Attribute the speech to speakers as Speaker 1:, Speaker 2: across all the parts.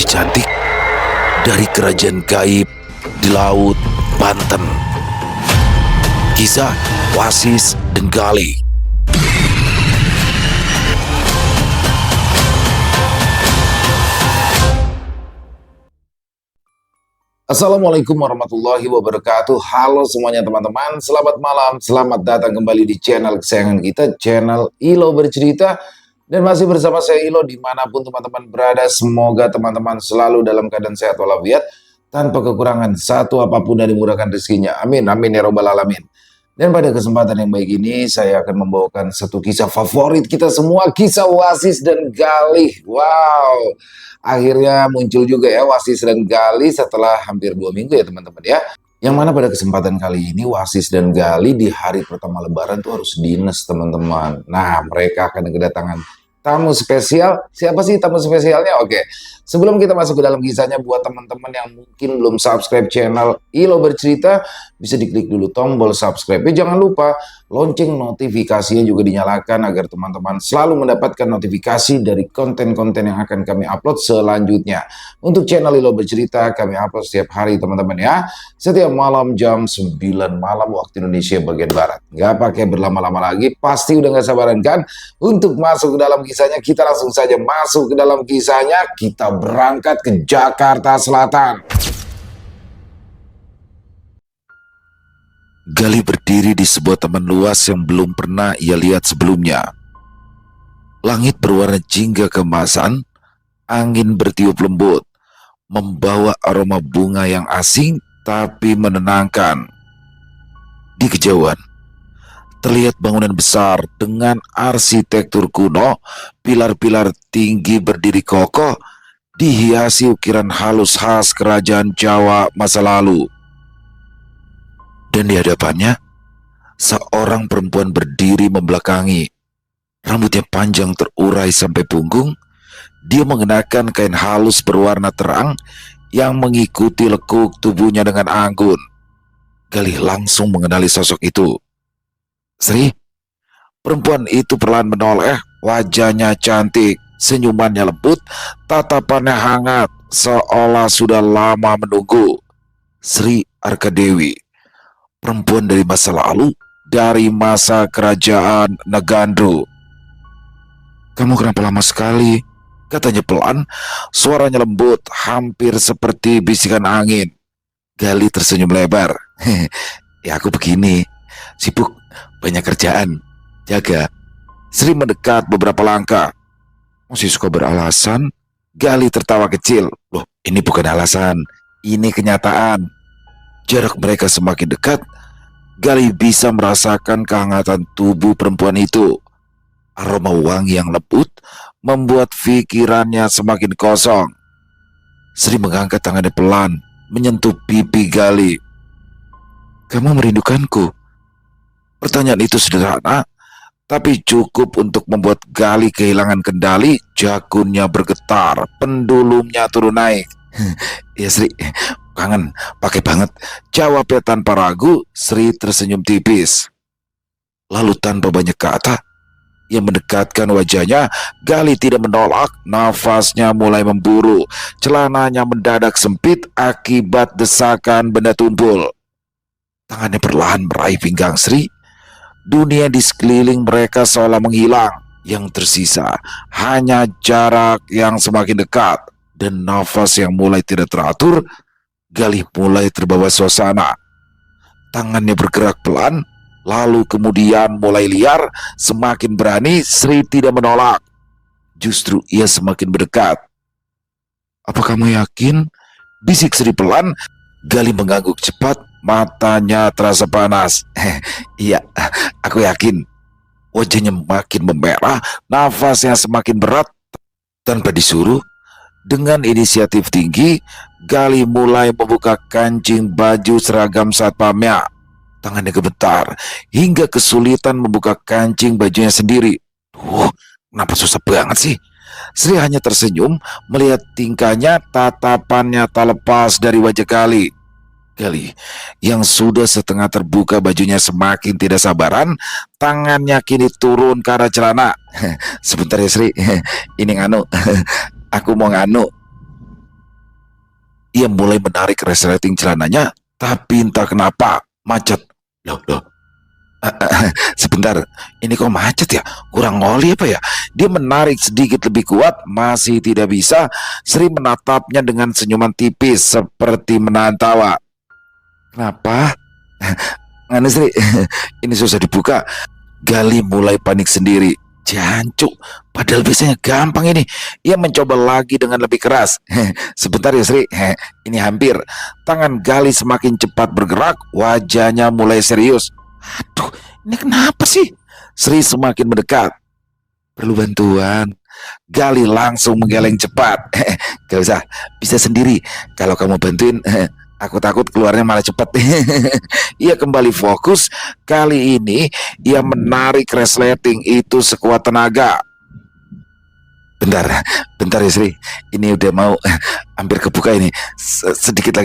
Speaker 1: cantik dari kerajaan gaib di laut Banten. Kisah Wasis dan Gali. Assalamualaikum warahmatullahi wabarakatuh. Halo semuanya teman-teman, selamat malam, selamat datang kembali di channel kesayangan kita, channel Ilo Bercerita. Dan masih bersama saya Ilo dimanapun teman-teman berada. Semoga teman-teman selalu dalam keadaan sehat walafiat, tanpa kekurangan satu apapun dan dimurahkan rezekinya. Amin, amin ya robbal alamin. Dan pada kesempatan yang baik ini saya akan membawakan satu kisah favorit kita semua, kisah Wasis dan Gali. Wow, akhirnya muncul juga ya Wasis dan Gali setelah hampir 2 minggu ya teman-teman ya. Yang mana pada kesempatan kali ini Wasis dan Gali di hari pertama lebaran tuh harus dinas teman-teman. Nah, mereka akan kedatangan tamu spesial. Siapa sih tamu spesialnya? Oke, sebelum kita masuk ke dalam kisahnya, buat teman-teman yang mungkin belum subscribe channel Ilo Bercerita, bisa diklik dulu tombol subscribe. Jangan lupa lonceng notifikasinya juga dinyalakan agar teman-teman selalu mendapatkan notifikasi dari konten-konten yang akan kami upload selanjutnya. Untuk channel Ilo Bercerita kami upload setiap hari teman-teman ya. Setiap malam jam 9 malam waktu Indonesia bagian Barat. Nggak pakai berlama-lama lagi, pasti udah nggak sabaran kan untuk masuk ke dalam kisahnya. Kita langsung saja masuk ke dalam kisahnya. Kita berangkat ke Jakarta Selatan. Gali berdiri di sebuah taman luas yang belum pernah ia lihat sebelumnya. Langit berwarna jingga keemasan, angin bertiup lembut, membawa aroma bunga yang asing tapi menenangkan. Di kejauhan, terlihat bangunan besar dengan arsitektur kuno, pilar-pilar tinggi berdiri kokoh, dihiasi ukiran halus khas kerajaan Jawa masa lalu. Dan di hadapannya, seorang perempuan berdiri membelakangi. Rambutnya panjang terurai sampai punggung. Dia mengenakan kain halus berwarna terang yang mengikuti lekuk tubuhnya dengan anggun. Gali langsung mengenali sosok itu. Sri, perempuan itu perlahan menoleh, wajahnya cantik, senyumannya lembut, tatapannya hangat, seolah sudah lama menunggu. Sri Arkadewi, perempuan dari masa lalu, dari masa kerajaan Negandru. "Kamu kenapa lama sekali?" katanya pelan, suaranya lembut, hampir seperti bisikan angin. Gali tersenyum lebar. "Ya aku begini, sibuk, banyak kerjaan, jaga." Sri mendekat beberapa langkah. "Masih suka beralasan?" Gali tertawa kecil. "Loh, ini bukan alasan, ini kenyataan." Jarak mereka semakin dekat, Gali bisa merasakan kehangatan tubuh perempuan itu. Aroma wangi yang lembut membuat pikirannya semakin kosong. Sri mengangkat tangannya pelan, menyentuh pipi Gali. "Kamu merindukanku?" Pertanyaan itu sederhana, tapi cukup untuk membuat Gali kehilangan kendali. Jakunnya bergetar, pendulumnya turun naik. "Ya Sri, kangen, pakai banget," jawabnya tanpa ragu. Sri tersenyum tipis. Lalu tanpa banyak kata, ia mendekatkan wajahnya. Gali tidak menolak, nafasnya mulai memburu. Celananya mendadak sempit akibat desakan benda tumpul. Tangannya perlahan meraih pinggang Sri. Dunia di sekeliling mereka seolah menghilang. Yang tersisa hanya jarak yang semakin dekat dan nafas yang mulai tidak teratur. Gali mulai terbawa suasana. Tangannya bergerak pelan, lalu kemudian mulai liar. Semakin berani, Sri tidak menolak. Justru ia semakin berdekat. "Apa kamu yakin?" bisik Sri pelan. Gali mengangguk cepat, matanya terasa panas. "Iya, aku yakin." Wajahnya makin memerah, nafasnya semakin berat. Tanpa disuruh, dengan inisiatif tinggi, Gali mulai membuka kancing baju seragam satpamnya. Tangannya gemetar hingga kesulitan membuka kancing bajunya sendiri. Kenapa susah banget sih? Sri hanya tersenyum melihat tingkahnya, tatapannya tak lepas dari wajah Gali. Gali yang sudah setengah terbuka bajunya semakin tidak sabaran, tangannya kini turun ke arah celana. "Sebentar ya Sri, ini nganu, aku mau nganu." Ia mulai menarik resleting celananya, tapi entah kenapa macet. Loh, loh. Sebentar, ini kok macet ya? Kurang oli apa ya? Dia menarik sedikit lebih kuat, masih tidak bisa. Sri menatapnya dengan senyuman tipis seperti menahan tawa. Kenapa? Nganu Sri, ini susah dibuka. Gali mulai panik sendiri. Jancuk, padahal biasanya gampang ini. Ia mencoba lagi dengan lebih keras. Sebentar ya Sri, ini hampir. Tangan Gali semakin cepat bergerak, wajahnya mulai serius. Aduh, ini kenapa sih? Sri semakin mendekat. Perlu bantuan. Gali langsung menggeleng cepat. Gak usah, bisa sendiri. Kalau kamu bantuin, aku takut keluarnya malah cepat. Ia kembali fokus. Kali ini ia menarik resleting itu sekuat tenaga. Bentar ya Sri. Ini udah mau hampir kebuka ini. Sedikit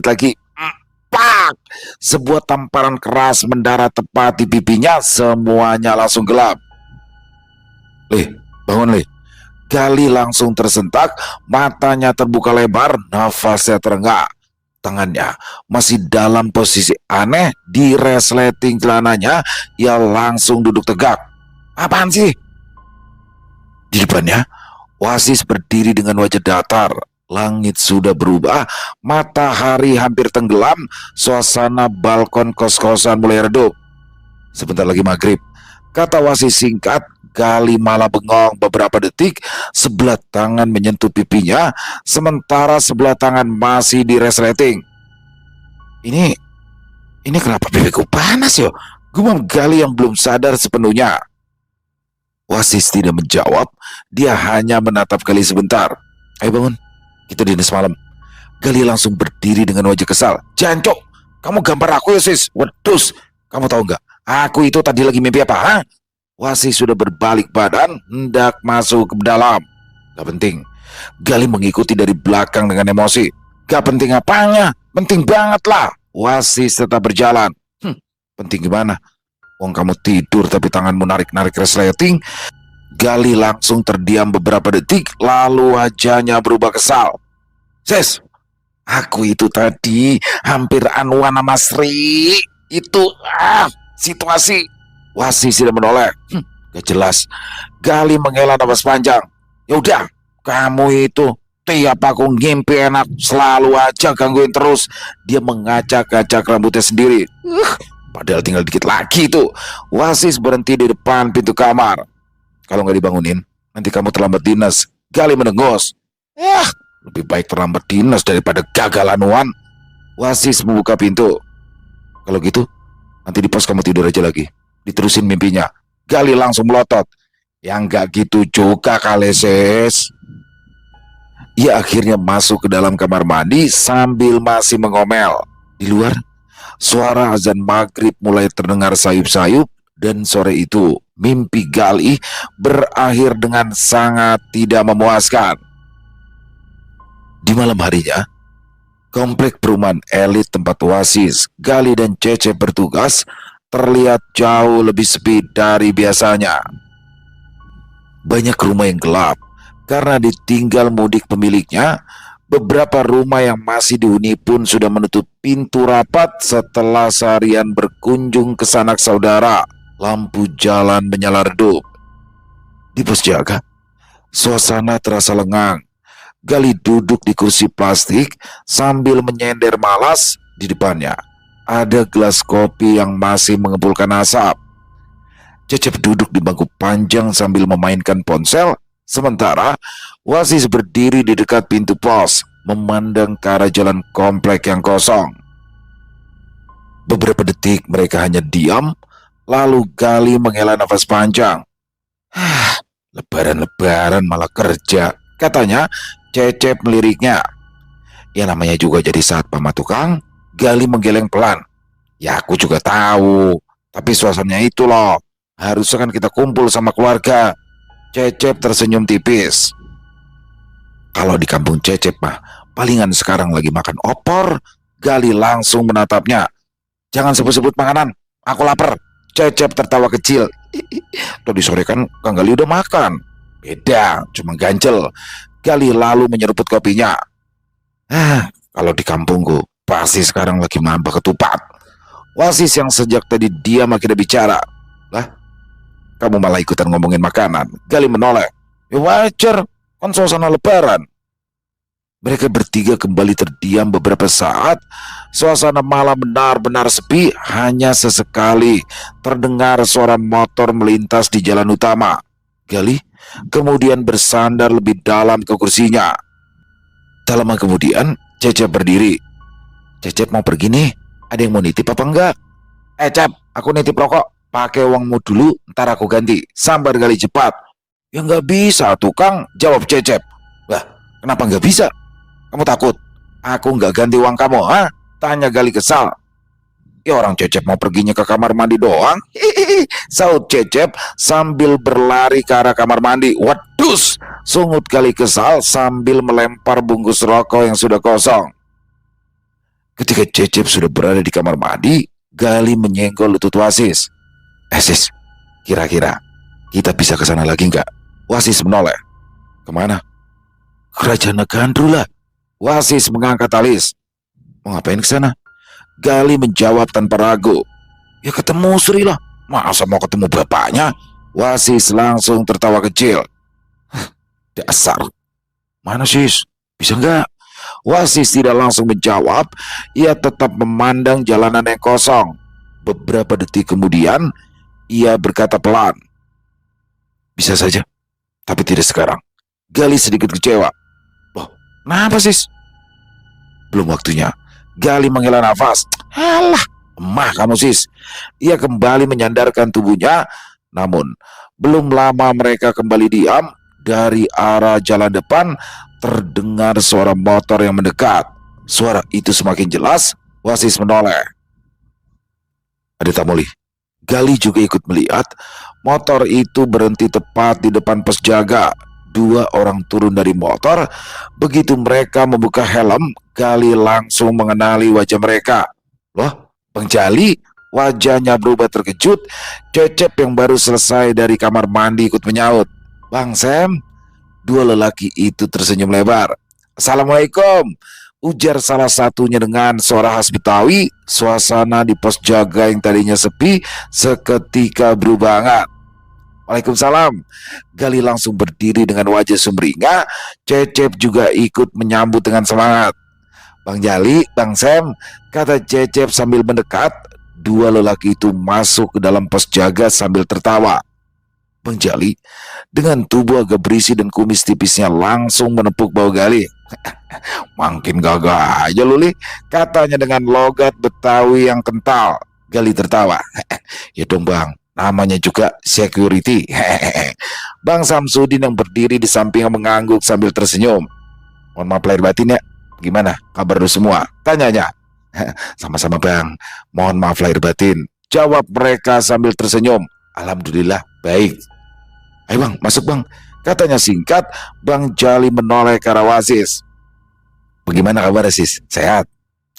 Speaker 1: lagi. Pak! Sebuah tamparan keras mendarat tepat di pipinya. Semuanya langsung gelap. Bangun Le. Gali langsung tersentak. Matanya terbuka lebar. Nafasnya terenggak. Tangannya masih dalam posisi aneh di resleting celananya. Ia langsung duduk tegak. Apaan sih? Di depannya, Wasis berdiri dengan wajah datar. Langit sudah berubah, matahari hampir tenggelam, suasana balkon kos-kosan mulai redup. Sebentar lagi maghrib, kata Wasis singkat. Gali malah bengong beberapa detik. Sebelah tangan menyentuh pipinya, sementara sebelah tangan masih di resleting. Ini kenapa pipiku panas yo? Gumam Gali yang belum sadar sepenuhnya. Wasis tidak menjawab, dia hanya menatap Gali sebentar. Ayo bangun, kita dinas malam. Gali langsung berdiri dengan wajah kesal. Jancok, kamu gambar aku ya sis. Wedus, kamu tahu nggak? Aku itu tadi lagi mimpi apa? Ha? Wasis sudah berbalik badan, hendak masuk ke dalam. Gak penting. Gali mengikuti dari belakang dengan emosi. Gak penting apanya, penting banget lah. Wasis tetap berjalan. Penting gimana? Wong kamu tidur tapi tanganmu narik-narik resleting. Gali langsung terdiam beberapa detik, lalu wajahnya berubah kesal. Sis, aku itu tadi hampir anuan sama Sri. Itu situasi. Wasis tidak menoleh. Gak jelas. Gali menghela napas panjang. Yaudah, kamu itu tiap aku ngimpi enak selalu aja gangguin terus. Dia mengacak-acak rambutnya sendiri. Padahal tinggal dikit lagi tuh. Wasis berhenti di depan pintu kamar. Kalau nggak dibangunin, nanti kamu terlambat dinas. Gali menengos. Lebih baik terlambat dinas daripada gagal anuan. Wasis membuka pintu. Kalau gitu, nanti di pos kamu tidur aja lagi. Diterusin mimpinya. Gali langsung melotot. Yang nggak gitu juga kali sis. Ia akhirnya masuk ke dalam kamar mandi sambil masih mengomel. Di luar, suara azan maghrib mulai terdengar sayup-sayup, dan sore itu mimpi Gali berakhir dengan sangat tidak memuaskan. Di malam harinya, komplek perumahan elit tempat Wasis, Gali dan Cece bertugas terlihat jauh lebih sepi dari biasanya. Banyak rumah yang gelap karena ditinggal mudik pemiliknya. Beberapa rumah yang masih dihuni pun sudah menutup pintu rapat setelah seharian berkunjung ke sanak saudara. Lampu jalan menyala redup. Di pos jaga, suasana terasa lengang. Gali duduk di kursi plastik sambil menyender malas. Di depannya ada gelas kopi yang masih mengepulkan asap. Cecep duduk di bangku panjang sambil memainkan ponsel. Sementara Wasis berdiri di dekat pintu pos, memandang ke arah jalan komplek yang kosong. Beberapa detik mereka hanya diam, lalu Gali menghela nafas panjang. Lebaran-lebaran malah kerja, katanya. Cecep meliriknya. Ya namanya juga jadi satpam tukang. Gali menggeleng pelan. Ya aku juga tahu, tapi suasananya itu loh. Harusnya kan kita kumpul sama keluarga. Cecep tersenyum tipis. Kalau di kampung Cecep mah, palingan sekarang lagi makan opor. Gali langsung menatapnya. Jangan sebut-sebut makanan, aku lapar. Cecep tertawa kecil. Tadi sore kan Kang Gali udah makan. Beda, cuma ganjel. Gali lalu menyeruput kopinya. Kalau di kampungku, pasti sekarang lagi nambah ketupat. Wasis yang sejak tadi diam akhirnya bicara. Lah, kamu malah ikutan ngomongin makanan. Gali menoleh. Ya wajar, kan suasana lebaran. Mereka bertiga kembali terdiam beberapa saat. Suasana malam benar-benar sepi. Hanya sesekali terdengar suara motor melintas di jalan utama. Gali kemudian bersandar lebih dalam ke kursinya. Tak lama kemudian, Cecep berdiri. Cecep mau pergi nih. Ada yang mau nitip apa enggak? Cep, aku nitip rokok. Pakai uangmu dulu, ntar aku ganti. Sambar Gali cepat. Ya nggak bisa, tukang. Jawab Cecep. Lah, kenapa nggak bisa? Kamu takut? Aku nggak ganti uang kamu, ha? Tanya Gali kesal. Ya orang Cecep mau perginya ke kamar mandi doang. Hihihi, saut Cecep sambil berlari ke arah kamar mandi. Wadus, sungut Gali kesal sambil melempar bungkus rokok yang sudah kosong. Ketika Cecep sudah berada di kamar mandi, Gali menyenggol lutut Wasis. Sis, kira-kira kita bisa ke sana lagi nggak? Wasis menoleh. Kemana? Kerajaan Gandrul lah. Wasis mengangkat alis. Mau ngapain ke sana? Gali menjawab tanpa ragu. Ya ketemu Sri lah. Masa mau ketemu bapaknya? Wasis langsung tertawa kecil. Dasar. Mana sis? Bisa nggak? Wasis tidak langsung menjawab. Ia tetap memandang jalanan yang kosong. Beberapa detik kemudian, ia berkata pelan. Bisa saja, tapi tidak sekarang. Gali sedikit kecewa. Loh, kenapa sis? Belum waktunya. Gali menghela nafas. Alah, emah kamu sis. Ia kembali menyandarkan tubuhnya. Namun, belum lama mereka kembali diam. Dari arah jalan depan terdengar suara motor yang mendekat. Suara itu semakin jelas. Wasis menoleh. Ada Tamuli. Gali juga ikut melihat. Motor itu berhenti tepat di depan pos jaga. Dua orang turun dari motor. Begitu mereka membuka helm, Gali langsung mengenali wajah mereka. Loh, Bang Jali? Wajahnya berubah terkejut. Cecep yang baru selesai dari kamar mandi ikut menyaut. Bang Sam? Dua lelaki itu tersenyum lebar. Assalamualaikum, ujar salah satunya dengan suara khas Betawi. Suasana di pos jaga yang tadinya sepi seketika berubah hangat. Waalaikumsalam. Gali langsung berdiri dengan wajah sumringah. Cecep juga ikut menyambut dengan semangat. Bang Jali, Bang Sam, kata Cecep sambil mendekat. Dua lelaki itu masuk ke dalam pos jaga sambil tertawa. Bang Jali dengan tubuh agak berisi dan kumis tipisnya langsung menepuk bahu Gali. Makin gagah aja lu li, katanya dengan logat Betawi yang kental. Gali tertawa. Ya dong bang, namanya juga security. Bang Samsudin yang berdiri di sampingnya mengangguk sambil tersenyum. Mohon maaf lahir batin ya, gimana kabar lu semua? Tanyanya. Sama-sama bang, mohon maaf lahir batin, jawab mereka sambil tersenyum. Alhamdulillah baik. Ayo bang, masuk bang, katanya singkat. Bang Jali menoleh ke arah Wasis. Bagaimana kabar sis? Sehat?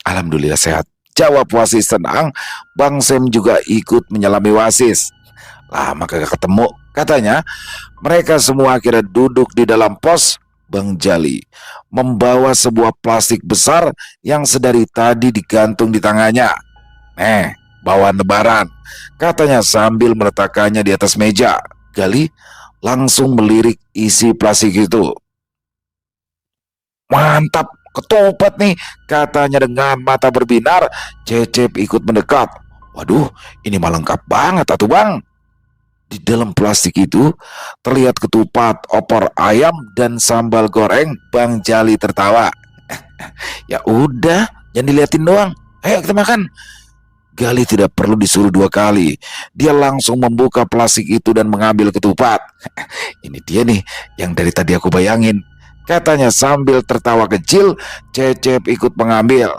Speaker 1: Alhamdulillah sehat, jawab Wasis tenang. Bang Sam juga ikut menyelami Wasis. Lama kagak ketemu, katanya. Mereka semua akhirnya duduk di dalam pos. Bang Jali membawa sebuah plastik besar yang sedari tadi digantung di tangannya. Bawaan lebaran, katanya sambil meletakkannya di atas meja. Gali langsung melirik isi plastik itu. Mantap, ketupat nih, katanya dengan mata berbinar. Cecep ikut mendekat. Waduh, ini mah lengkap banget atuh bang. Di dalam plastik itu terlihat ketupat, opor ayam, dan sambal goreng. Bang Jali tertawa. Ya udah, jangan diliatin doang. Ayo kita makan. Gali tidak perlu disuruh dua kali. Dia langsung membuka plastik itu dan mengambil ketupat. Ini dia nih yang dari tadi aku bayangin, katanya sambil tertawa kecil. Cecep ikut mengambil.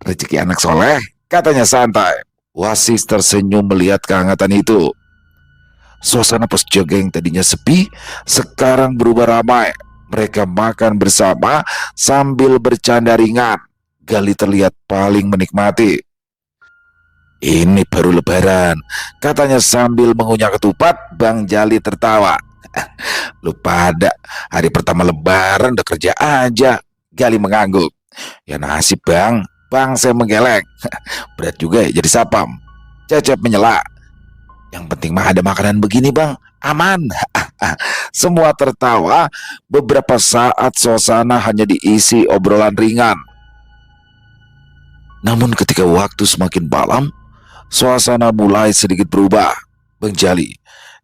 Speaker 1: Rezeki anak soleh, katanya santai. Wasis tersenyum melihat kehangatan itu. Suasana pos jaga yang tadinya sepi sekarang berubah ramai. Mereka makan bersama sambil bercanda ringan. Gali terlihat paling menikmati. Ini baru lebaran, katanya sambil mengunyah ketupat. Bang Jali tertawa. Lu pada hari pertama lebaran udah kerja aja. Gali mengangguk. Ya nasib bang, bang saya menggeleng. Berat juga ya jadi sapam. Cecep menyela. Yang penting mah ada makanan begini bang, aman. Semua tertawa. Beberapa saat suasana hanya diisi obrolan ringan. Namun ketika waktu semakin malam, suasana mulai sedikit berubah. Bang Jali,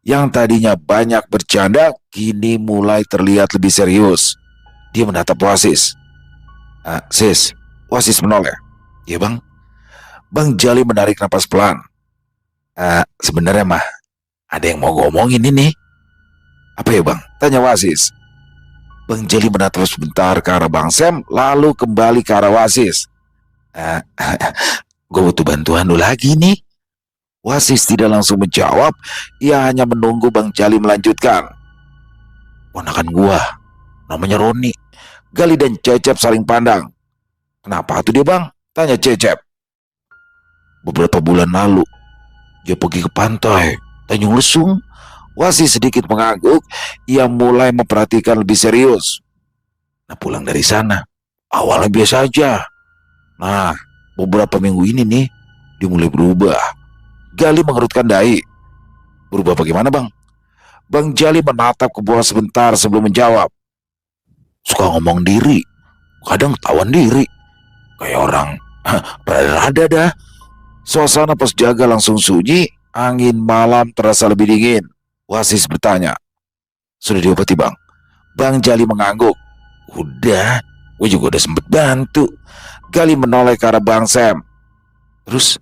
Speaker 1: yang tadinya banyak bercanda, kini mulai terlihat lebih serius. Dia menatap Wasis. Sis, Wasis menoleh. Ya bang. Bang Jali menarik napas pelan. Sebenarnya mah ada yang mau ngomongin ini. Apa ya bang? Tanya Wasis. Bang Jali menatap sebentar ke arah Bang Sam, lalu kembali ke arah Wasis. Gue butuh bantuan lu lagi nih. Wasis tidak langsung menjawab, ia hanya menunggu Bang Jali melanjutkan. Ponakan gua, namanya Roni. Gali dan Cecep saling pandang. Kenapa tuh dia bang? Tanya Cecep. Beberapa bulan lalu, dia pergi ke pantai Tanjung Lesung. Wasis sedikit mengangguk, ia mulai memperhatikan lebih serius. Nah pulang dari sana, awalnya biasa aja. Nah, beberapa minggu ini nih, dia mulai berubah. Gali mengerutkan dahi. Berubah bagaimana bang? Bang Jali menatap ke bawah sebentar sebelum menjawab. Suka ngomong diri, kadang tawan diri. Kayak orang berada dah. Suasana pos jaga langsung sunyi, angin malam terasa lebih dingin. Wasis bertanya, sudah diobati bang? Bang Jali mengangguk. Udah, gue juga udah sempet bantu. Gali menoleh ke arah Bang Sam. Terus,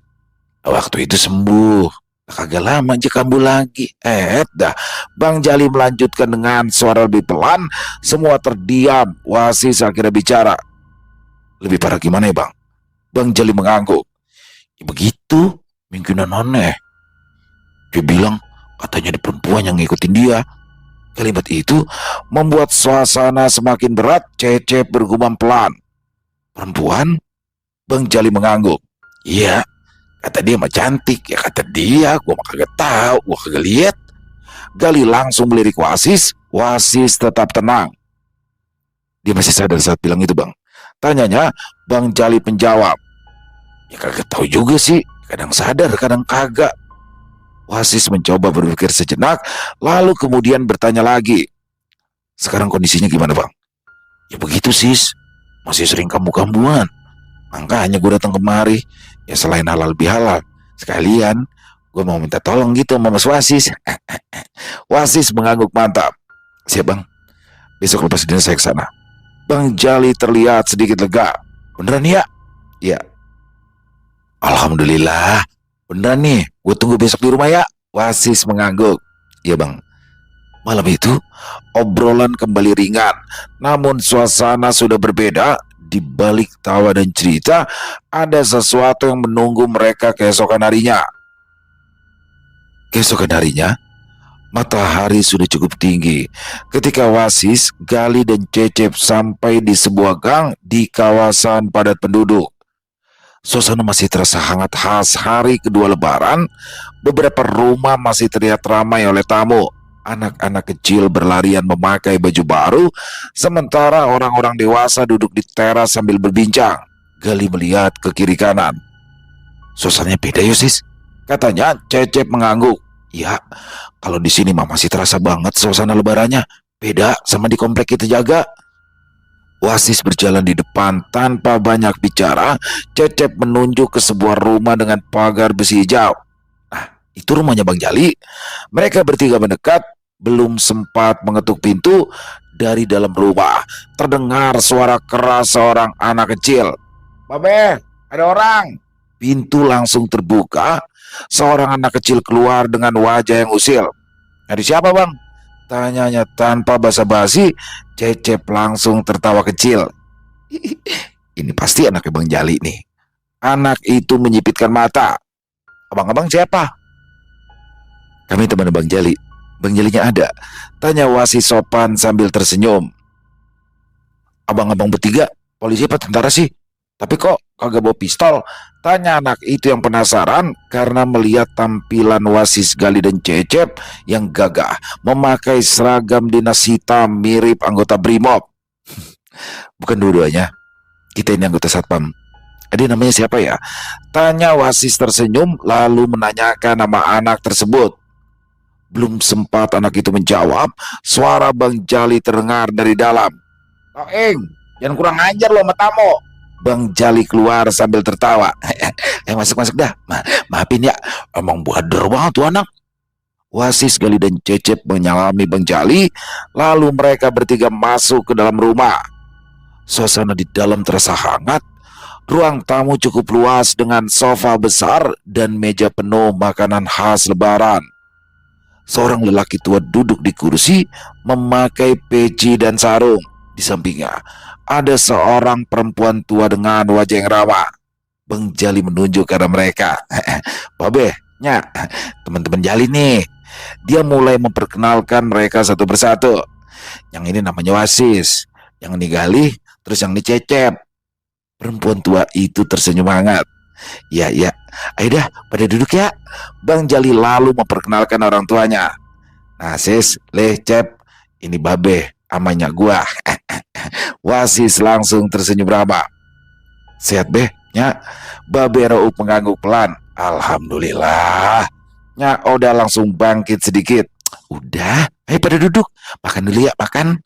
Speaker 1: waktu itu sembuh. Kagak lama aja kambuh lagi. Dah. Bang Jali melanjutkan dengan suara lebih pelan. Semua terdiam. Wasis akhirnya bicara. Lebih parah gimana ya bang? Bang Jali mengangguk. Ya begitu, mungkinan aneh. Dia bilang katanya ada perempuan yang ngikutin dia. Kalimat itu membuat suasana semakin berat. Cecep bergumam pelan. Perempuan? Bang Jali mengangguk. Iya, kata dia mah cantik. Ya kata dia, gua mah kagak tahu, gua kagak lihat. Gali langsung melirik Wasis. Wasis tetap tenang. Dia masih sadar saat bilang itu bang? Tanyanya. Bang Jali menjawab. Ya kagak tahu juga sih. Kadang sadar, kadang kagak. Wasis mencoba berpikir sejenak, lalu kemudian bertanya lagi. Sekarang kondisinya gimana bang? Ya begitu sis, masih sering kambuh-kambuhan. Makanya gue datang kemari. Ya selain halal bihalal, sekalian gue mau minta tolong gitu sama Mas Wasis. Wasis mengangguk mantap. Siap bang, besok lepas dinner saya ke sana. Bang Jali terlihat sedikit lega. Beneran ya? Ya. Alhamdulillah. Beneran nih, gue tunggu besok di rumah ya. Wasis mengangguk. Iya bang. Malam itu, obrolan kembali ringan. Namun suasana sudah berbeda. Di balik tawa dan cerita, ada sesuatu yang menunggu mereka keesokan harinya. Keesokan harinya, matahari sudah cukup tinggi. Ketika Wasis, Gali dan Cecep sampai di sebuah gang di kawasan padat penduduk. Suasana masih terasa hangat khas hari kedua lebaran. Beberapa rumah masih terlihat ramai oleh tamu. Anak-anak kecil berlarian memakai baju baru, sementara orang-orang dewasa duduk di teras sambil berbincang. Gali melihat ke kiri kanan. Suasananya beda ya sis, katanya. Cecep mengangguk. Ya, kalau di sini mah masih terasa banget suasana lebarannya. Beda sama di komplek kita jaga. Wasis berjalan di depan tanpa banyak bicara. Cecep menunjuk ke sebuah rumah dengan pagar besi hijau. Nah, itu rumahnya Bang Jali. Mereka bertiga mendekat. Belum sempat mengetuk pintu, dari dalam rumah terdengar suara keras seorang anak kecil. Babe, ada orang. Pintu langsung terbuka. Seorang anak kecil keluar dengan wajah yang usil. Ada siapa bang? Tanyanya tanpa basa-basi. Cecep langsung tertawa kecil. Ini pasti anaknya Bang Jali nih. Anak itu menyipitkan mata. Abang-abang siapa? Kami teman Bang Jali. Bang Jalinya ada? Tanya Wasis sopan sambil tersenyum. Abang-abang bertiga, polisi apa tentara sih? Tapi kok kagak bawa pistol? Tanya anak itu yang penasaran karena melihat tampilan Wasis, Gali dan Cecep yang gagah memakai seragam dinas hitam mirip anggota Brimob. Bukan dua-duanya. Kita ini anggota satpam. Dia namanya siapa ya? Tanya Wasis tersenyum lalu menanyakan nama anak tersebut. Belum sempat anak itu menjawab, suara Bang Jali terdengar dari dalam. Toeng, jangan kurang ajar lo sama tamu. Bang Jali keluar sambil tertawa. Masuk dah. Maafin ya, emang bodoh banget tuh anak. Wasis, Gali dan Cecep menyalami Bang Jali, lalu mereka bertiga masuk ke dalam rumah. Suasana di dalam terasa hangat. Ruang tamu cukup luas dengan sofa besar dan meja penuh makanan khas Lebaran. Seorang lelaki tua duduk di kursi memakai peci dan sarung. Di sampingnya ada seorang perempuan tua dengan wajah yang ramah. Bang Jali menunjuk ke arah mereka. Babe, Nya, teman-teman Jali nih. Dia mulai memperkenalkan mereka satu persatu. Yang ini namanya Wasis, yang ini Gali, terus yang ini Cecep. Perempuan tua itu tersenyum hangat. Ya, ayo dah pada duduk ya. Bang Jali lalu memperkenalkan orang tuanya. Nah sis, Cep, ini Babe, amanya gua. Wasis langsung tersenyum ramah. Sehat Be, Nya? Babe Raup mengangguk pelan. Alhamdulillah. Nya udah langsung bangkit sedikit. Udah, ayo pada duduk. Makan dulu ya, makan.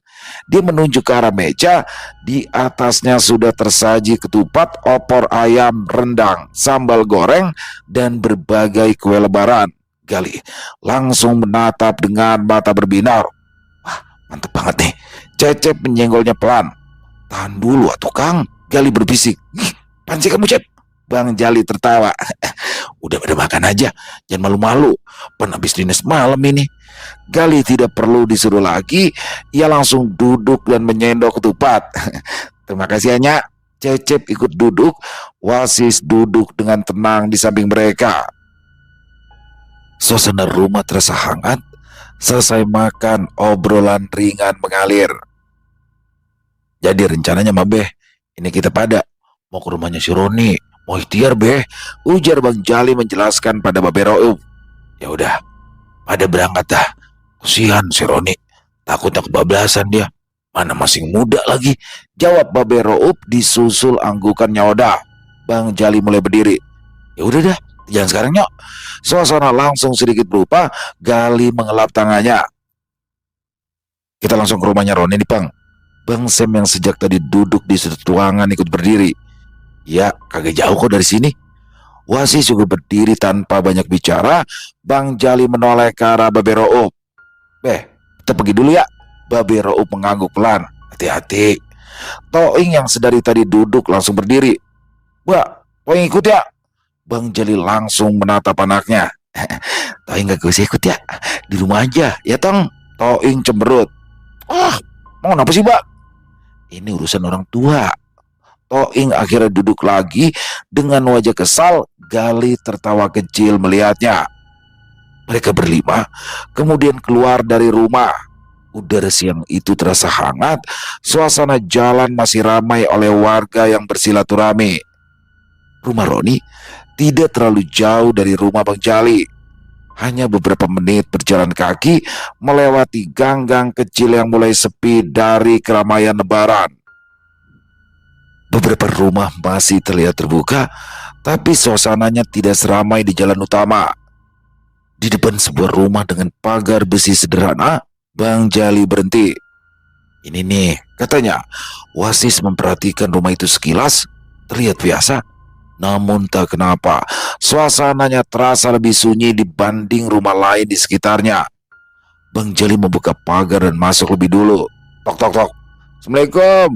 Speaker 1: Dia menunjuk ke arah meja. Di atasnya sudah tersaji ketupat, opor ayam, rendang, sambal goreng, dan berbagai kue lebaran. Gali langsung menatap dengan mata berbinar. Wah, mantep banget nih. Cecep menyenggolnya pelan. Tahan dulu atuh Kang. Gali berbisik. Apaan sih kamu, Cep? Bang Jali tertawa. Udah pada makan aja, jangan malu-malu. Habis dinas malam ini. Gali tidak perlu disuruh lagi, ia langsung duduk dan menyendok ketupat. Terima kasih Nya. Cecep ikut duduk, Wasis duduk dengan tenang di samping mereka. Suasana rumah terasa hangat. Selesai makan, obrolan ringan mengalir. Jadi rencananya Beh, ini kita pada mau ke rumahnya si Roni, mau ikhtiar Beh, ujar Bang Jali menjelaskan pada Babe Raup. Ya udah, pada berangkat dah. Kasihan si Roni, takut kebablasan dia. Mana masih muda lagi, jawab Babe Raup disusul anggukannya Oda. Bang Jali mulai berdiri. Ya udah dah, jangan sekarang nyok. Suasana langsung sedikit berubah. Gali mengelap tangannya. Kita langsung ke rumahnya Roni nih Bang. Bang Sam yang sejak tadi duduk di sudut ruangan ikut berdiri. Ya, kagak jauh kok dari sini. Wasis juga berdiri tanpa banyak bicara. Bang Jali menoleh ke arah Babe Raup. Beh, kita pergi dulu ya. Babe Raup mengangguk pelan. Hati-hati. Toing yang sedari tadi duduk langsung berdiri. Wah, Toing ikut ya. Bang Jali langsung menatap anaknya. Toing gak usah ikut ya. Di rumah aja, ya Tong. Toing cemberut. Mau kenapa sih, Mbak? Ini urusan orang tua. Toing akhirnya duduk lagi dengan wajah kesal. Gali tertawa kecil melihatnya. Mereka berlima kemudian keluar dari rumah. Udara siang itu terasa hangat. Suasana jalan masih ramai oleh warga yang bersilaturahmi. Rumah Roni tidak terlalu jauh dari rumah Bang Jali. Hanya beberapa menit berjalan kaki melewati gang-gang kecil yang mulai sepi dari keramaian Lebaran. Beberapa rumah masih terlihat terbuka, tapi suasananya tidak seramai di jalan utama. Di depan sebuah rumah dengan pagar besi sederhana, Bang Jali berhenti. Ini nih, katanya. Wasis memperhatikan rumah itu sekilas, terlihat biasa. Namun tak kenapa, suasananya terasa lebih sunyi dibanding rumah lain di sekitarnya. Bang Jali membuka pagar dan masuk lebih dulu. Tok tok tok. Assalamualaikum.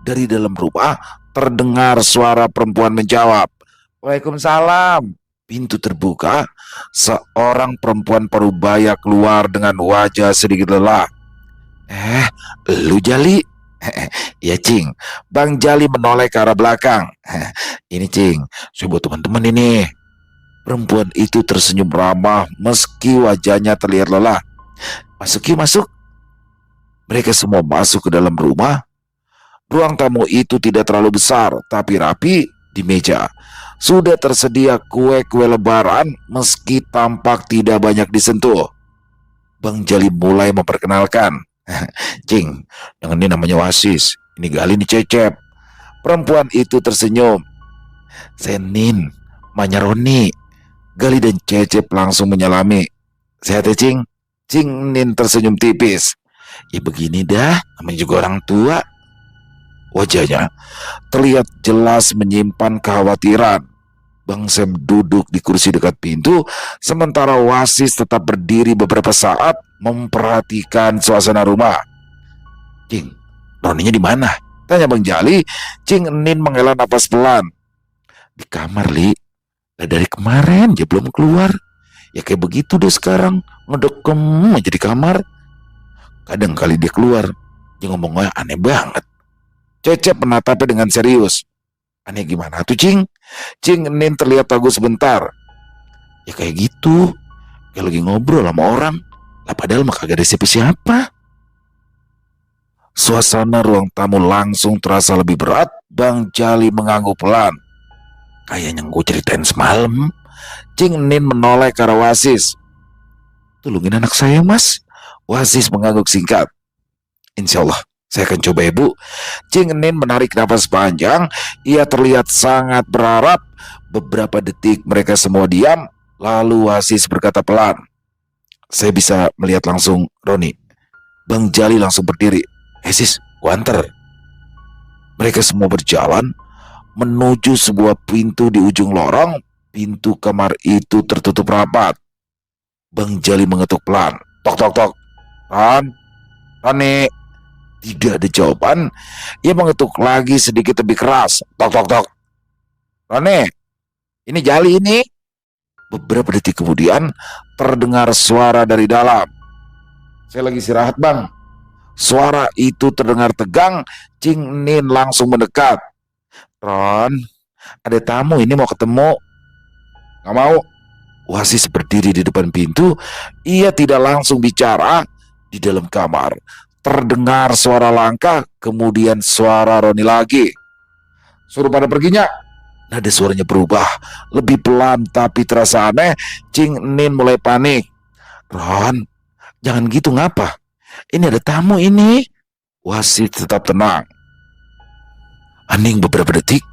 Speaker 1: Dari dalam rumah terdengar suara perempuan menjawab. Waalaikumsalam. Pintu terbuka, seorang perempuan parubaya keluar dengan wajah sedikit lelah. Lu Jali? Ya Cing. Bang Jali menoleh ke arah belakang. Ini Cing, saya buat teman-teman ini. Perempuan itu tersenyum ramah meski wajahnya terlihat lelah. Masuk yuk, masuk. Mereka semua masuk ke dalam rumah. Ruang tamu itu tidak terlalu besar, tapi rapi. Di meja sudah tersedia kue-kue lebaran meski tampak tidak banyak disentuh. Bang Jali mulai memperkenalkan. Cing, yang ini namanya Wasis. Ini Gali, ini Cecep. Perempuan itu tersenyum. Senin, Manya Roni. Gali dan Cecep langsung menyalami. Sehat ya, Cing? Cing Nin tersenyum tipis. Ya begini dah, namanya juga orang tua. Wajahnya terlihat jelas menyimpan kekhawatiran. Bang Sam duduk di kursi dekat pintu, sementara Wasis tetap berdiri beberapa saat memperhatikan suasana rumah. Cing, Roninya di mana? Tanya Bang Jali. Cing Nin menghela napas pelan. Di kamar, Li. Dari kemarin dia belum keluar. Ya kayak begitu deh sekarang, ngedekem aja di kamar. Kadang kali dia keluar, dia ngomongnya aneh banget. Cecep menatapnya dengan serius. Aneh gimana tuh, Cing? Cing Nin terlihat ragu sebentar. Ya kayak gitu, kayak lagi ngobrol sama orang. Lah padahal mah kagak ada siapa-siapa. Suasana ruang tamu langsung terasa lebih berat. Bang Jali mengangguk pelan. Kayaknya gue ceritain semalam. Cing Nin menoleh ke arah Wasis. Tolongin anak saya, Mas. Wasis mengangguk singkat. Insya Allah, saya akan coba, Ibu. Cing Nin menarik napas panjang. Ia terlihat sangat berharap. Beberapa detik mereka semua diam. Lalu Wasis berkata pelan. Saya bisa melihat langsung Roni. Bang Jali langsung berdiri. Sis, gua anter. Mereka semua berjalan menuju sebuah pintu di ujung lorong. Pintu kamar itu tertutup rapat. Bang Jali mengetuk pelan. Tok tok tok. Roni. Tidak ada jawaban. Ia mengetuk lagi sedikit lebih keras. Tok tok tok. Roni, ini Jali ini. Beberapa detik kemudian terdengar suara dari dalam. Saya lagi istirahat, Bang. Suara itu terdengar tegang. Cing Nin langsung mendekat. Ron, ada tamu ini mau ketemu. Gak mau. Wasis berdiri di depan pintu. Ia tidak langsung bicara. Di dalam kamar terdengar suara langkah. Kemudian suara Roni lagi. Suruh pada perginya. Nada suaranya berubah. Lebih pelan tapi terasa aneh. Cing Nin mulai panik. Ron, jangan gitu, ngapa? Ini ada tamu ini. Wasis tetap tenang. Hening beberapa detik.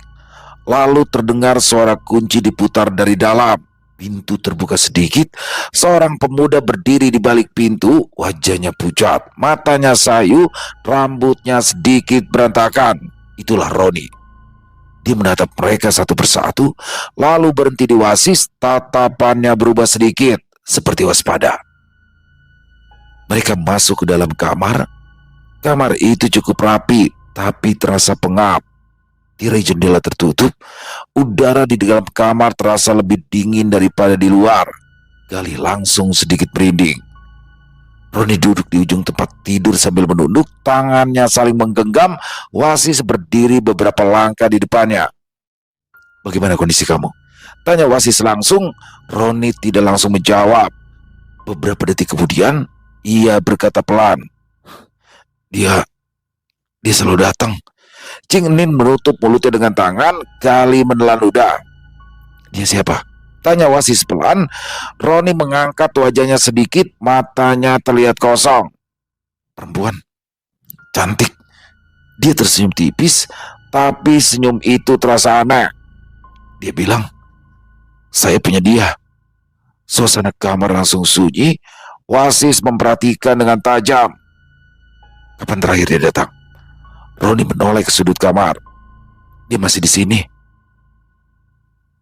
Speaker 1: Lalu terdengar suara kunci diputar dari dalam. Pintu terbuka sedikit. Seorang pemuda berdiri di balik pintu. Wajahnya pucat, matanya sayu, rambutnya sedikit berantakan. Itulah Roni. Dia menatap mereka satu persatu, lalu berhenti di Wasis. Tatapannya berubah sedikit, seperti waspada. Mereka masuk ke dalam kamar. Kamar itu cukup rapi, tapi terasa pengap. Tirai jendela tertutup. Udara di dalam kamar terasa lebih dingin daripada di luar. Gali langsung sedikit merinding. Roni duduk di ujung tempat tidur sambil menunduk. Tangannya saling menggenggam. Wasis berdiri beberapa langkah di depannya. Bagaimana kondisi kamu? Tanya Wasis langsung. Roni tidak langsung menjawab. Beberapa detik kemudian ia berkata pelan. Dia selalu datang. Cing Nin menutup mulutnya dengan tangan. Gali menelan ludah. Dia siapa? Tanya Wasis pelan. Roni mengangkat wajahnya sedikit. Matanya terlihat kosong. Perempuan. Cantik. Dia tersenyum tipis. Tapi senyum itu terasa aneh. Dia bilang, saya punya dia. Suasana kamar langsung sunyi. Wasis memperhatikan dengan tajam. Kapan terakhir dia datang? Roni menoleh ke sudut kamar. Dia masih di sini.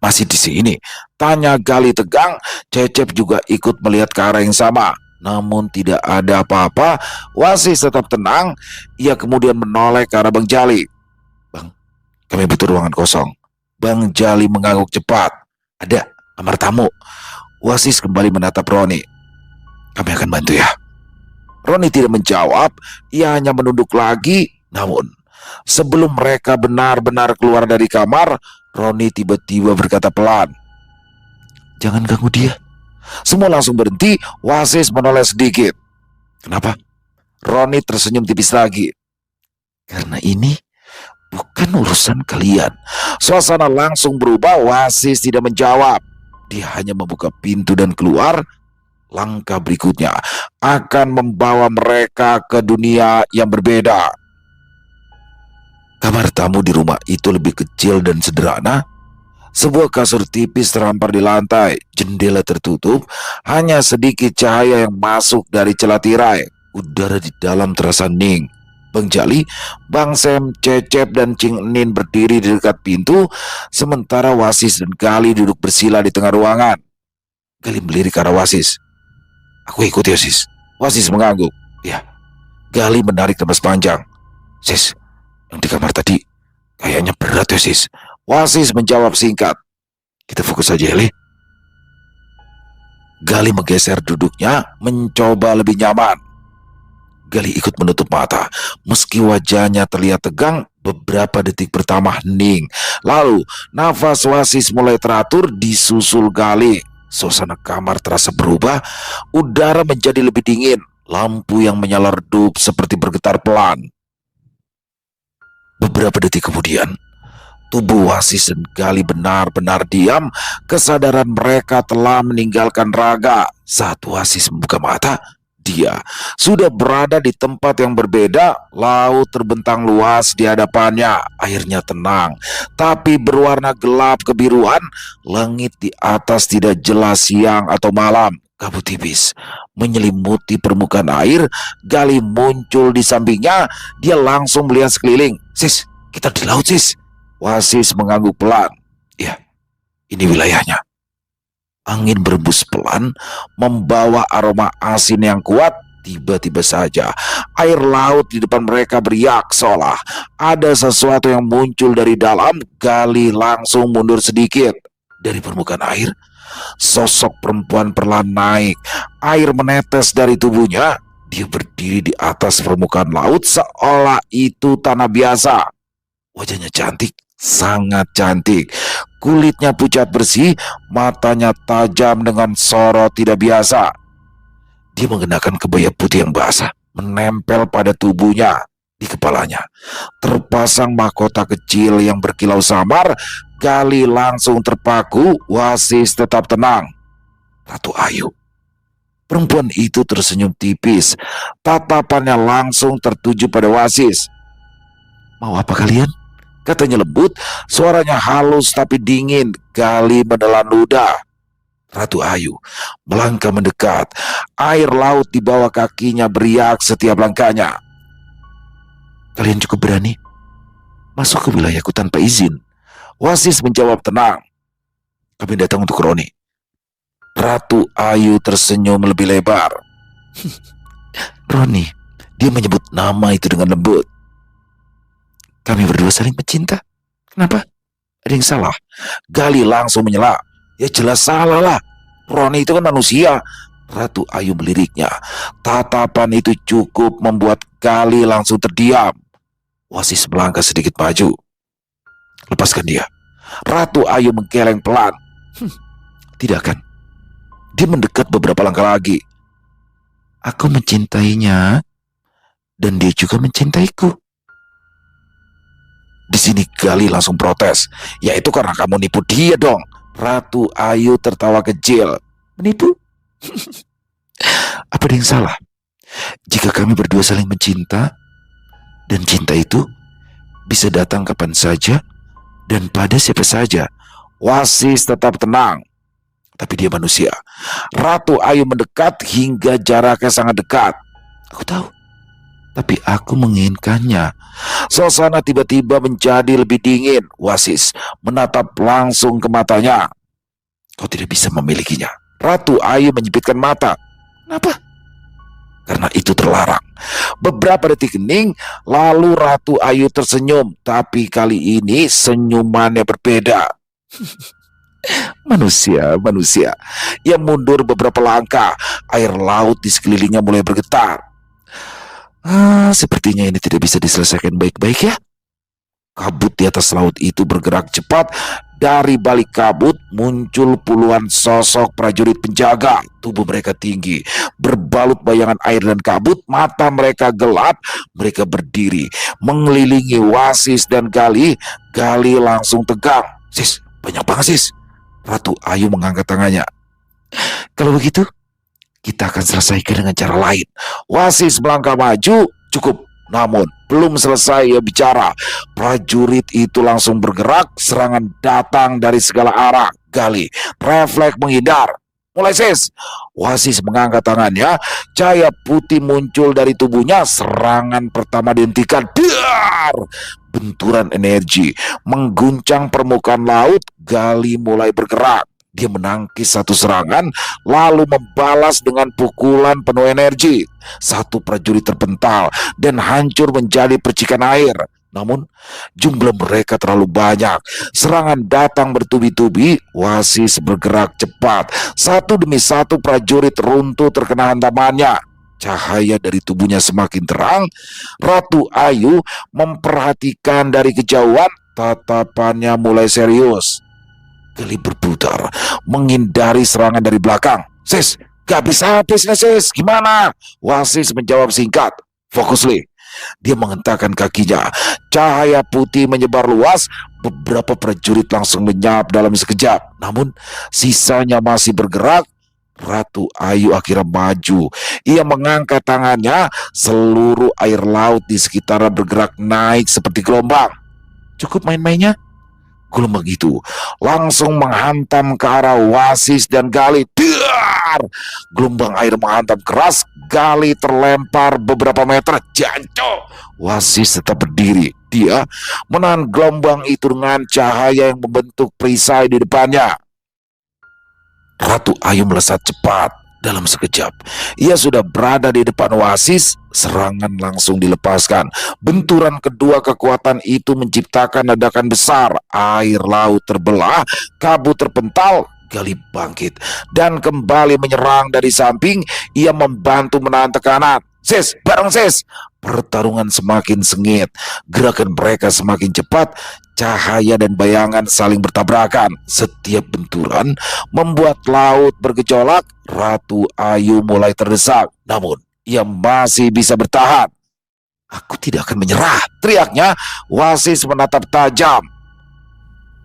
Speaker 1: Masih di sini? Tanya Gali tegang. Cecep juga ikut melihat ke arah yang sama. Namun tidak ada apa-apa. Wasis tetap tenang. Ia kemudian menoleh ke arah Bang Jali. Bang, kami butuh ruangan kosong. Bang Jali mengangguk cepat. Ada, kamar tamu. Wasis kembali menatap Roni. Kami akan bantu ya. Roni tidak menjawab. Ia hanya menunduk lagi. Namun, sebelum mereka benar-benar keluar dari kamar, Roni tiba-tiba berkata pelan. Jangan ganggu dia. Semua langsung berhenti. Wasis menoleh sedikit. Kenapa? Roni tersenyum tipis lagi. Karena ini bukan urusan kalian. Suasana langsung berubah. Wasis tidak menjawab. Dia hanya membuka pintu dan keluar. Langkah berikutnya akan membawa mereka ke dunia yang berbeda. Kamar tamu di rumah itu lebih kecil dan sederhana. Sebuah kasur tipis terhampar di lantai, jendela tertutup, hanya sedikit cahaya yang masuk dari celah tirai. Udara di dalam terasa hening. Bang Jali, Bang Sam, Cecep, dan Cing Enin berdiri di dekat pintu, sementara Wasis dan Gali duduk bersila di tengah ruangan. Gali melirik ke arah Wasis. Aku ikut ya, Sis. Wasis mengangguk. Ya. Gali menarik napas panjang. Sis, yang di kamar tadi kayaknya berat ya, Sis. Wasis menjawab singkat. Kita fokus saja, Eli. Gali menggeser duduknya, mencoba lebih nyaman. Gali ikut menutup mata. Meski wajahnya terlihat tegang, beberapa detik pertama hening. Lalu, nafas Wasis mulai teratur disusul Gali. Suasana kamar terasa berubah, udara menjadi lebih dingin. Lampu yang menyala redup seperti bergetar pelan. Beberapa detik kemudian, tubuh Wasis dan Gali benar-benar diam. Kesadaran mereka telah meninggalkan raga. Saat Wasis membuka mata, dia sudah berada di tempat yang berbeda. Laut terbentang luas di hadapannya. Airnya tenang, tapi berwarna gelap kebiruan. Langit di atas tidak jelas siang atau malam. Kabut tipis menyelimuti permukaan air. Gali muncul di sampingnya. Dia langsung melihat sekeliling. Sis, kita di laut, Sis. Wasis mengangguk pelan. Ya, ini wilayahnya. Angin berembus pelan, membawa aroma asin yang kuat. Tiba-tiba saja, air laut di depan mereka beriak seolah ada sesuatu yang muncul dari dalam. Gali langsung mundur sedikit. Dari permukaan air, sosok perempuan perlahan naik. Air menetes dari tubuhnya. Dia berdiri di atas permukaan laut seolah itu tanah biasa. Wajahnya cantik, sangat cantik. Kulitnya pucat bersih, matanya tajam dengan sorot tidak biasa. Dia mengenakan kebaya putih yang basah, menempel pada tubuhnya. Di kepalanya terpasang mahkota kecil yang berkilau samar. Gali langsung terpaku. Wasis tetap tenang. Ratu Ayu. Perempuan itu tersenyum tipis. Tatapannya langsung tertuju pada Wasis. Mau apa kalian? Katanya lembut, suaranya halus tapi dingin. Gali menelan ludah. Ratu Ayu melangkah mendekat. Air laut di bawah kakinya beriak setiap langkahnya. Kalian cukup berani masuk ke wilayahku tanpa izin. Wasis menjawab tenang. Kami datang untuk Roni. Ratu Ayu tersenyum lebih lebar. Roni, dia menyebut nama itu dengan lembut. Kami berdua saling mencinta. Kenapa? Ada yang salah? Gali langsung menyela. Ya jelas salah lah. Roni itu kan manusia. Ratu Ayu meliriknya. Tatapan itu cukup membuat Gali langsung terdiam. Wasis melangkah sedikit maju. Lepaskan dia. Ratu Ayu menggeleng pelan. Tidak kan? Dia mendekat beberapa langkah lagi. Aku mencintainya dan dia juga mencintaiku. Di sini Gali langsung protes. Ya itu karena kamu nipu dia dong. Ratu Ayu tertawa kecil. Menipu? Apa ada yang salah? Jika kami berdua saling mencinta, dan cinta itu bisa datang kapan saja dan pada siapa saja. Wasis tetap tenang. Tapi dia manusia. Ratu Ayu mendekat hingga jaraknya sangat dekat. Aku tahu. Tapi aku menginginkannya. Suasana tiba-tiba menjadi lebih dingin. Wasis menatap langsung ke matanya. Kau tidak bisa memilikinya. Ratu Ayu menyipitkan mata. Kenapa? Karena itu terlarang. Beberapa detik hening, lalu Ratu Ayu tersenyum. Tapi kali ini senyumannya berbeda. Manusia. Ia mundur beberapa langkah. Air laut di sekelilingnya mulai bergetar. Sepertinya ini tidak bisa diselesaikan baik-baik ya. Kabut di atas laut itu bergerak cepat. Dari balik kabut muncul puluhan sosok prajurit penjaga. Tubuh mereka tinggi, berbalut bayangan air dan kabut. Mata mereka gelap. Mereka berdiri mengelilingi Wasis dan Gali. Gali langsung tegang. Sis, banyak banget sis. Ratu Ayu mengangkat tangannya. Kalau begitu, kita akan selesaikan dengan cara lain. Wasis melangkah maju. Cukup. Namun Belum selesai ia bicara, prajurit itu langsung bergerak. Serangan datang dari segala arah. Gali refleks menghindar. Mulai sis. Wasis mengangkat tangannya. Cahaya putih muncul dari tubuhnya. Serangan pertama dihentikan. Dar! Benturan energi mengguncang permukaan laut. Gali mulai bergerak. Dia menangkis satu serangan, lalu membalas dengan pukulan penuh energi. Satu prajurit terpental dan hancur menjadi percikan air. Namun, jumlah mereka terlalu banyak. Serangan datang bertubi-tubi. Wasis bergerak cepat. Satu demi satu prajurit runtuh terkena hantamannya. Cahaya dari tubuhnya semakin terang. Ratu Ayu memperhatikan dari kejauhan. Tatapannya mulai serius. Gali berputar, menghindari serangan dari belakang. Sis, gak bisa habis nih sis, gimana? Wasis menjawab singkat. Fokus Li. Dia menghentakkan kakinya. Cahaya putih menyebar luas. Beberapa prajurit langsung menyap dalam sekejap. Namun sisanya masih bergerak. Ratu Ayu akhirnya maju. Ia mengangkat tangannya. Seluruh air laut di sekitarnya bergerak naik seperti gelombang. Cukup main-mainnya? Gelombang itu langsung menghantam ke arah Wasis dan Gali. Dar! Gelombang air menghantam keras. Gali terlempar beberapa meter. Jancok! Wasis tetap berdiri. Dia menahan gelombang itu dengan cahaya yang membentuk perisai di depannya. Ratu Ayu melesat cepat. Dalam sekejap, ia sudah berada di depan Wasis. Serangan langsung dilepaskan. Benturan kedua kekuatan itu menciptakan ledakan besar. Air laut terbelah, kabut terpental. Gali bangkit dan kembali menyerang dari samping. Ia membantu menahan tekanan. Sis, bareng sis. Pertarungan semakin sengit. Gerakan mereka semakin cepat. Cahaya dan bayangan saling bertabrakan. Setiap benturan membuat laut bergejolak. Ratu Ayu mulai terdesak. Namun ia masih bisa bertahan. Aku tidak akan menyerah, teriaknya. Wasis menatap tajam.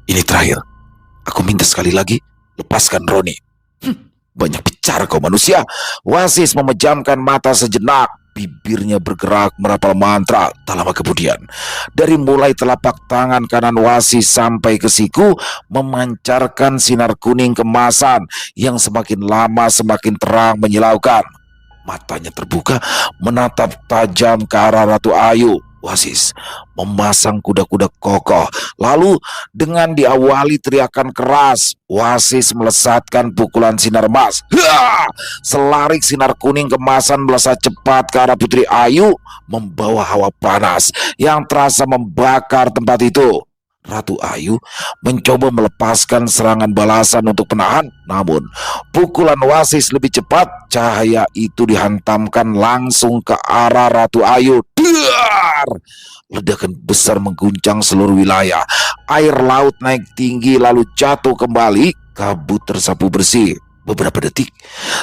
Speaker 1: Ini terakhir. Aku minta sekali lagi, lepaskan Roni. Banyak bicara kau manusia. Wasis memejamkan mata sejenak. Bibirnya bergerak merapal mantra. Tak lama kemudian, dari mulai telapak tangan kanan Wasis sampai ke siku memancarkan sinar kuning kemasan yang semakin lama semakin terang menyilaukan. Matanya terbuka menatap tajam ke arah Ratu Ayu. Wasis memasang kuda-kuda kokoh. Lalu dengan diawali teriakan keras, Wasis melesatkan pukulan sinar emas. Selarik sinar kuning kemasan melesat cepat ke arah Putri Ayu, membawa hawa panas yang terasa membakar tempat itu. Ratu Ayu mencoba melepaskan serangan balasan untuk penahan, namun pukulan Wasis lebih cepat. Cahaya itu dihantamkan langsung ke arah Ratu Ayu. Dar! Ledakan besar mengguncang seluruh wilayah. Air laut naik tinggi lalu jatuh kembali. Kabut tersapu bersih. Beberapa detik,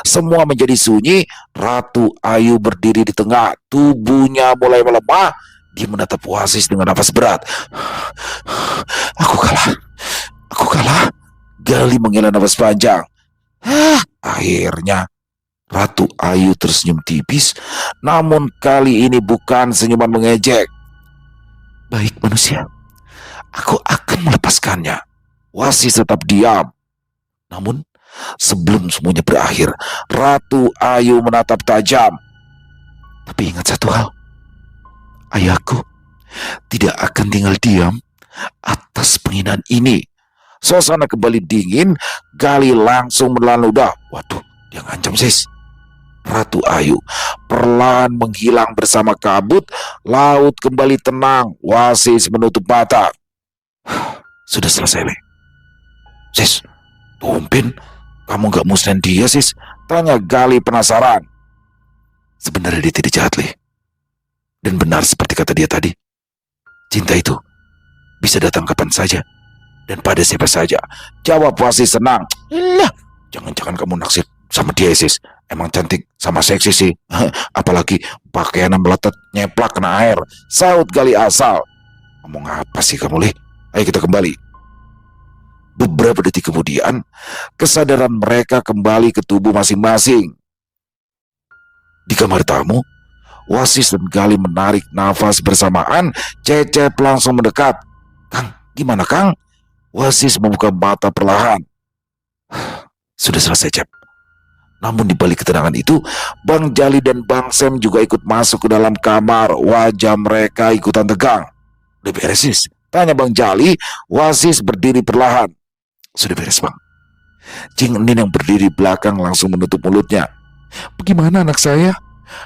Speaker 1: semua menjadi sunyi. Ratu Ayu berdiri di tengah. Tubuhnya mulai melemah. Dia menatap Wasis dengan nafas berat. Aku kalah. Aku kalah. Gali menghela nafas panjang. Akhirnya Ratu Ayu tersenyum tipis. Namun kali ini bukan senyuman mengejek. Baik manusia, aku akan melepaskannya. Wasis tetap diam. Namun sebelum semuanya berakhir, Ratu Ayu menatap tajam. Tapi ingat satu hal. Ayahku tidak akan tinggal diam atas penghinaan ini. Suasana kembali dingin. Gali langsung menelan ludah. Waduh, dia ngancam sis. Ratu Ayu perlahan menghilang bersama kabut. Laut kembali tenang. Wasis menutup mata. Sudah selesai, Le. Sis, tumpen kamu gak musnahin dia, sis? Tanya Gali penasaran. Sebenarnya dia tidak jahat, Le. Dan benar seperti kata dia tadi, cinta itu bisa datang kapan saja dan pada siapa saja. Jawab Wasis senang. Ilah, jangan-jangan kamu naksir sama dia, sis. Emang cantik sama seksi sih. Apalagi pakaian meletet nyeplak kena air. Saut Gali asal. Ngomong apa sih kamu, Le? Ayo kita kembali. Beberapa detik kemudian, kesadaran mereka kembali ke tubuh masing-masing. Di kamar tamu, Wasis dan Gali menarik nafas bersamaan. Cecep langsung mendekat. "Kang, gimana Kang?" Wasis membuka mata perlahan. "Sudah selesai, Cep." Namun di balik ketenangan itu, Bang Jali dan Bang Sam juga ikut masuk ke dalam kamar. Wajah mereka ikutan tegang. "Udah beres, Sis?" tanya Bang Jali. Wasis berdiri perlahan. "Sudah beres, Bang." Cing Enin yang berdiri belakang langsung menutup mulutnya. "Bagaimana anak saya?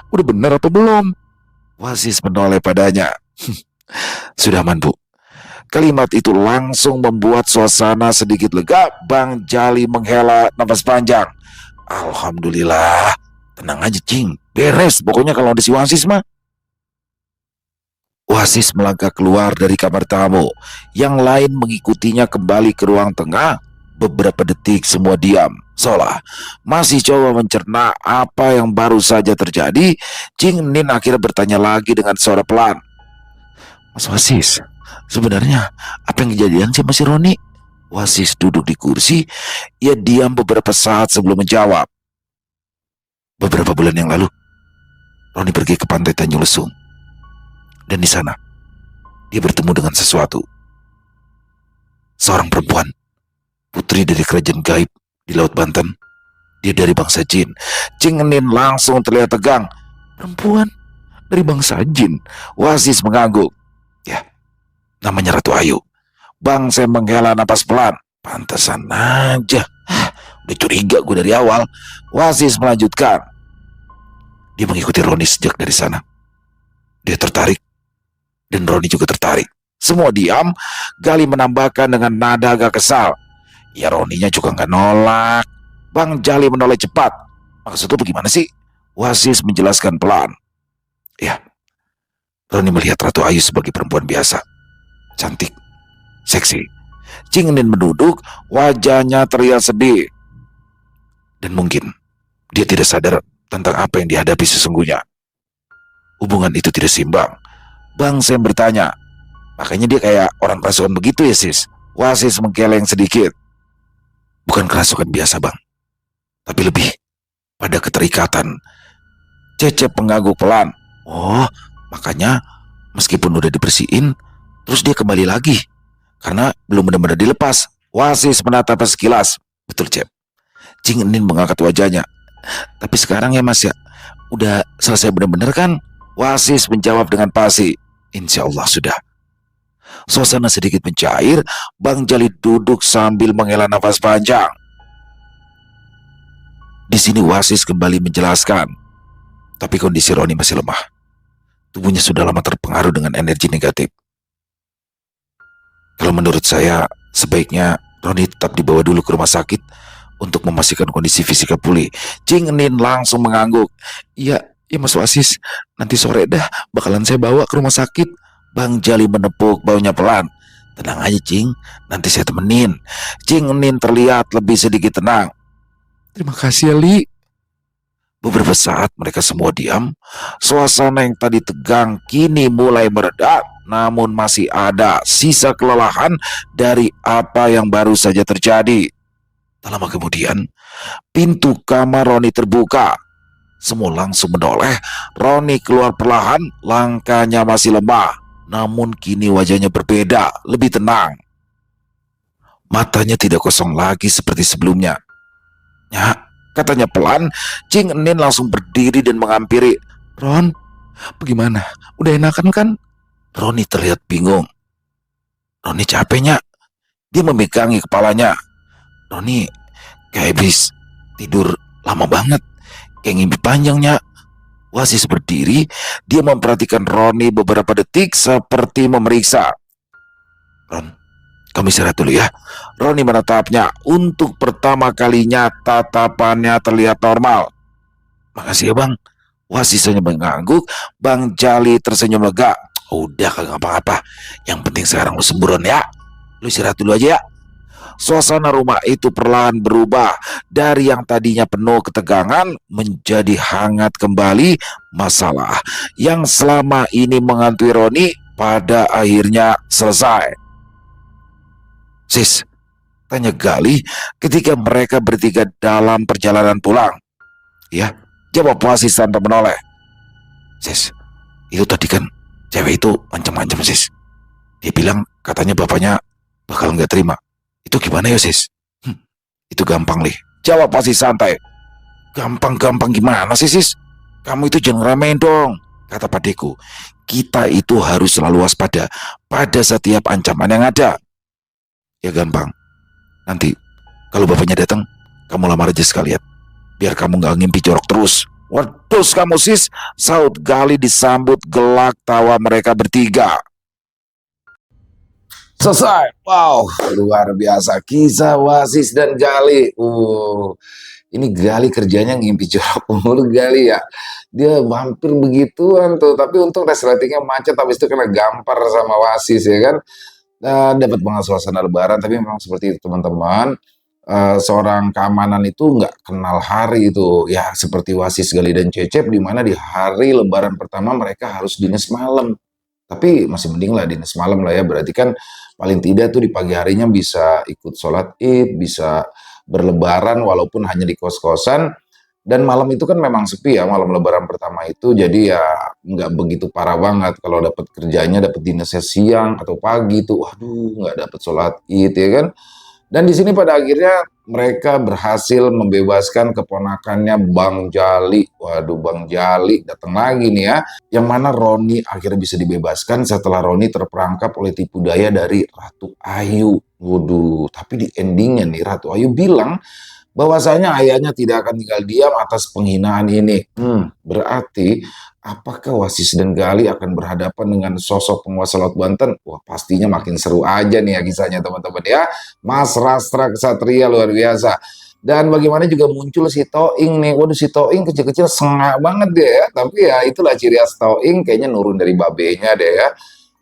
Speaker 1: Udah benar apa belum?" Wasis menoleh padanya. "Sudah aman, Bu." Kalimat itu langsung membuat suasana sedikit lega. Bang Jali menghela nafas panjang. "Alhamdulillah. Tenang aja, Cing. Beres pokoknya kalau ada si Wasis mah." Wasis melangkah keluar dari kamar tamu. Yang lain mengikutinya kembali ke ruang tengah. Beberapa detik semua diam, seolah masih coba mencerna apa yang baru saja terjadi. Cing Nin akhirnya bertanya lagi dengan suara pelan. "Mas Wasis, sebenarnya apa yang kejadian sih Mas Roni?" Wasis duduk di kursi. Ia diam beberapa saat sebelum menjawab. "Beberapa bulan yang lalu, Roni pergi ke pantai Tanjung Lesung. Dan di sana, dia bertemu dengan sesuatu. Seorang perempuan, putri dari kerajaan gaib di Laut Banten. Dia dari bangsa jin." Cing Nin langsung terlihat tegang. "Perempuan dari bangsa jin?" Wasis mengangguk. "Ya, namanya Ratu Ayu." Bang Sam menghela napas pelan. "Pantesan aja. Udah curiga gue dari awal." Wasis melanjutkan. "Dia mengikuti Roni sejak dari sana. Dia tertarik. Dan Roni juga tertarik." Semua diam. Gali menambahkan dengan nada agak kesal. "Ya Roninya juga gak nolak." Bang Jali menoleh cepat. "Maksud lu bagaimana sih?" Wasis menjelaskan pelan. "Ya, Roni melihat Ratu Ayu sebagai perempuan biasa. Cantik, seksi." Cing Nin menduduk. Wajahnya terlihat sedih. "Dan mungkin dia tidak sadar tentang apa yang dihadapi sesungguhnya. Hubungan itu tidak seimbang." Bang Sam bertanya. "Makanya dia kayak orang kerasukan begitu ya, Sis?" Wasis menggeleng sedikit. "Bukan kerasukan biasa, Bang. Tapi lebih pada keterikatan." Cecep mengangguk pelan. "Oh, makanya meskipun udah dibersihin, terus dia kembali lagi. Karena belum benar-benar dilepas." Wasis menatapnya sekilas. "Betul, Cep." Cing Enin mengangkat wajahnya. "Tapi sekarang ya Mas ya, udah selesai benar-benar kan?" Wasis menjawab dengan pasti. "Insya Allah sudah." Suasana sedikit mencair. Bang Jali duduk sambil menghela nafas panjang. Di sini Wasis kembali menjelaskan. "Tapi kondisi Roni masih lemah. Tubuhnya sudah lama terpengaruh dengan energi negatif. Kalau menurut saya, sebaiknya Roni tetap dibawa dulu ke rumah sakit untuk memastikan kondisi fisiknya pulih." Cing Nin langsung mengangguk. Iya Mas Wasis. Nanti sore dah bakalan saya bawa ke rumah sakit." Bang Jali menepuk baunya pelan. "Tenang aja Cing, nanti saya temenin." Cing Nin terlihat lebih sedikit tenang. "Terima kasih ya Li." Beberapa saat mereka semua diam. Suasana yang tadi tegang kini mulai mereda. Namun masih ada sisa kelelahan dari apa yang baru saja terjadi. Tak lama kemudian, pintu kamar Roni terbuka. Semua langsung menoleh. Roni keluar perlahan. Langkahnya masih lemah. Namun kini wajahnya berbeda, lebih tenang. Matanya tidak kosong lagi seperti sebelumnya. "Ya," katanya pelan. Cing Enin langsung berdiri dan menghampiri. "Ron, bagaimana? Udah enakan kan?" Roni terlihat bingung. "Roni capeknya." Dia memegangi kepalanya. "Roni kayak habis tidur lama banget. Kayak ngimpi panjangnya." Wasis berdiri. Dia memperhatikan Roni beberapa detik seperti memeriksa. "Ron, kamu istirahat dulu ya." Roni menatapnya. Untuk pertama kalinya tatapannya terlihat normal. "Makasih ya Bang." Wasis hanya mengangguk. Bang Jali tersenyum lega. "Udah kagak apa-apa. Yang penting sekarang lu sembuh Ron ya. Lu istirahat dulu aja ya." Suasana rumah itu perlahan berubah. Dari yang tadinya penuh ketegangan menjadi hangat kembali. Masalah yang selama ini menghantui Roni pada akhirnya selesai. "Sis," tanya Gali ketika mereka bertiga dalam perjalanan pulang. "Ya," jawab Wasis tanpa menoleh. Sis, itu tadi kan cewek itu ancam-ancam sis. Dia bilang katanya bapaknya bakal nggak terima. Itu gimana ya sis? Itu gampang lih. Jawab pasti santai. Gampang-gampang gimana sih sis? Kamu itu jangan ramein dong. Kata padeku, kita itu harus selalu waspada pada setiap ancaman yang ada. Ya gampang. Nanti kalau bapaknya datang, kamu lamar aja sekalian. Biar kamu nggak ngimpi jorok terus. Waduh kamu sis, saut Gali disambut gelak tawa mereka bertiga. Selesai. Wow, luar biasa. Kisah Wasis dan Gali. Ini Gali kerjanya ngimpi jorok mulu Gali ya. Dia hampir begituan tuh. Tapi untung resletingnya macet. Habis itu kena gampar sama Wasis ya kan. Dapat banget suasana lebaran. Tapi memang seperti itu teman-teman. Seorang keamanan itu nggak kenal hari itu. Ya seperti Wasis, Gali, dan Cecep. Dimana di hari lebaran pertama mereka harus dinas malam. Tapi masih mending lah dinas malam lah ya, berarti kan paling tidak tuh di pagi harinya bisa ikut sholat id, bisa berlebaran walaupun hanya di kos-kosan, dan malam itu kan memang sepi ya, malam lebaran pertama itu, jadi ya nggak begitu parah banget kalau dapat kerjanya, dapat dinasnya siang atau pagi tuh, waduh nggak dapat sholat id ya kan. Dan di sini pada akhirnya mereka berhasil membebaskan keponakannya Bang Jali. Waduh, Bang Jali datang lagi nih ya. Yang mana Roni akhirnya bisa dibebaskan setelah Roni terperangkap oleh tipu daya dari Ratu Ayu. Waduh, tapi di endingnya nih Ratu Ayu bilang bahwasanya ayahnya tidak akan tinggal diam atas penghinaan ini. Berarti apakah Wasis dan Gali akan berhadapan dengan sosok penguasa Laut Banten? Wah, pastinya makin seru aja nih ya kisahnya teman-teman ya. Mas Rastra Ksatria luar biasa. Dan bagaimana juga muncul si Toing nih. Waduh, si Toing kecil-kecil sengak banget deh ya. Tapi ya itulah ciri khas Toing, kayaknya nurun dari babenya deh ya.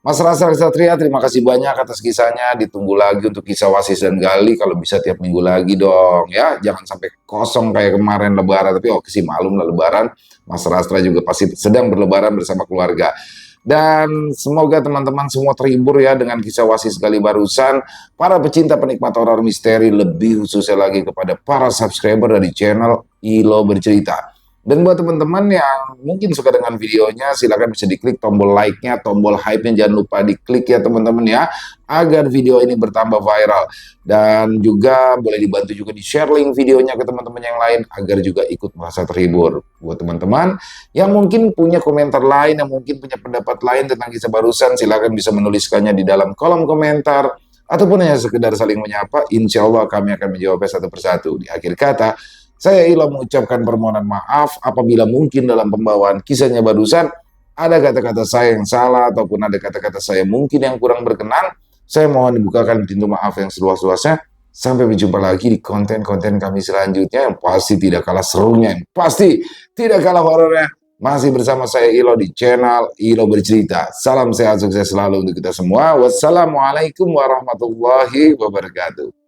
Speaker 1: Mas Rastra Ksatria, terima kasih banyak atas kisahnya. Ditunggu lagi untuk kisah Wasis dan Gali. Kalau bisa tiap minggu lagi dong ya. Jangan sampai kosong kayak kemarin lebaran. Tapi oke sih, malum lah lebaran. Mas Rastra juga pasti sedang berlebaran bersama keluarga. Dan semoga teman-teman semua terhibur ya dengan kisah Wasis Gali barusan. Para pecinta penikmat horor misteri, lebih khususnya lagi kepada para subscriber dari channel Ilo Bercerita. Dan buat teman-teman yang mungkin suka dengan videonya, silakan bisa diklik tombol like-nya, tombol hype-nya jangan lupa diklik ya teman-teman ya, agar video ini bertambah viral. Dan juga boleh dibantu juga di share link videonya ke teman-teman yang lain, agar juga ikut merasa terhibur. Buat teman-teman yang mungkin punya komentar lain, yang mungkin punya pendapat lain tentang kisah barusan, silakan bisa menuliskannya di dalam kolom komentar, ataupun hanya sekedar saling menyapa. Insya Allah kami akan menjawabnya satu persatu. Di akhir kata, saya Ila mengucapkan permohonan maaf apabila mungkin dalam pembawaan kisahnya barusan ada kata-kata saya yang salah ataupun ada kata-kata saya mungkin yang kurang berkenan. Saya mohon dibukakan pintu maaf yang seluas-luasnya. Sampai berjumpa lagi di konten-konten kami selanjutnya yang pasti tidak kalah serunya, yang pasti tidak kalah horornya. Masih bersama saya Ilo di channel Ilo Bercerita. Salam sehat sukses selalu untuk kita semua. Wassalamualaikum warahmatullahi wabarakatuh.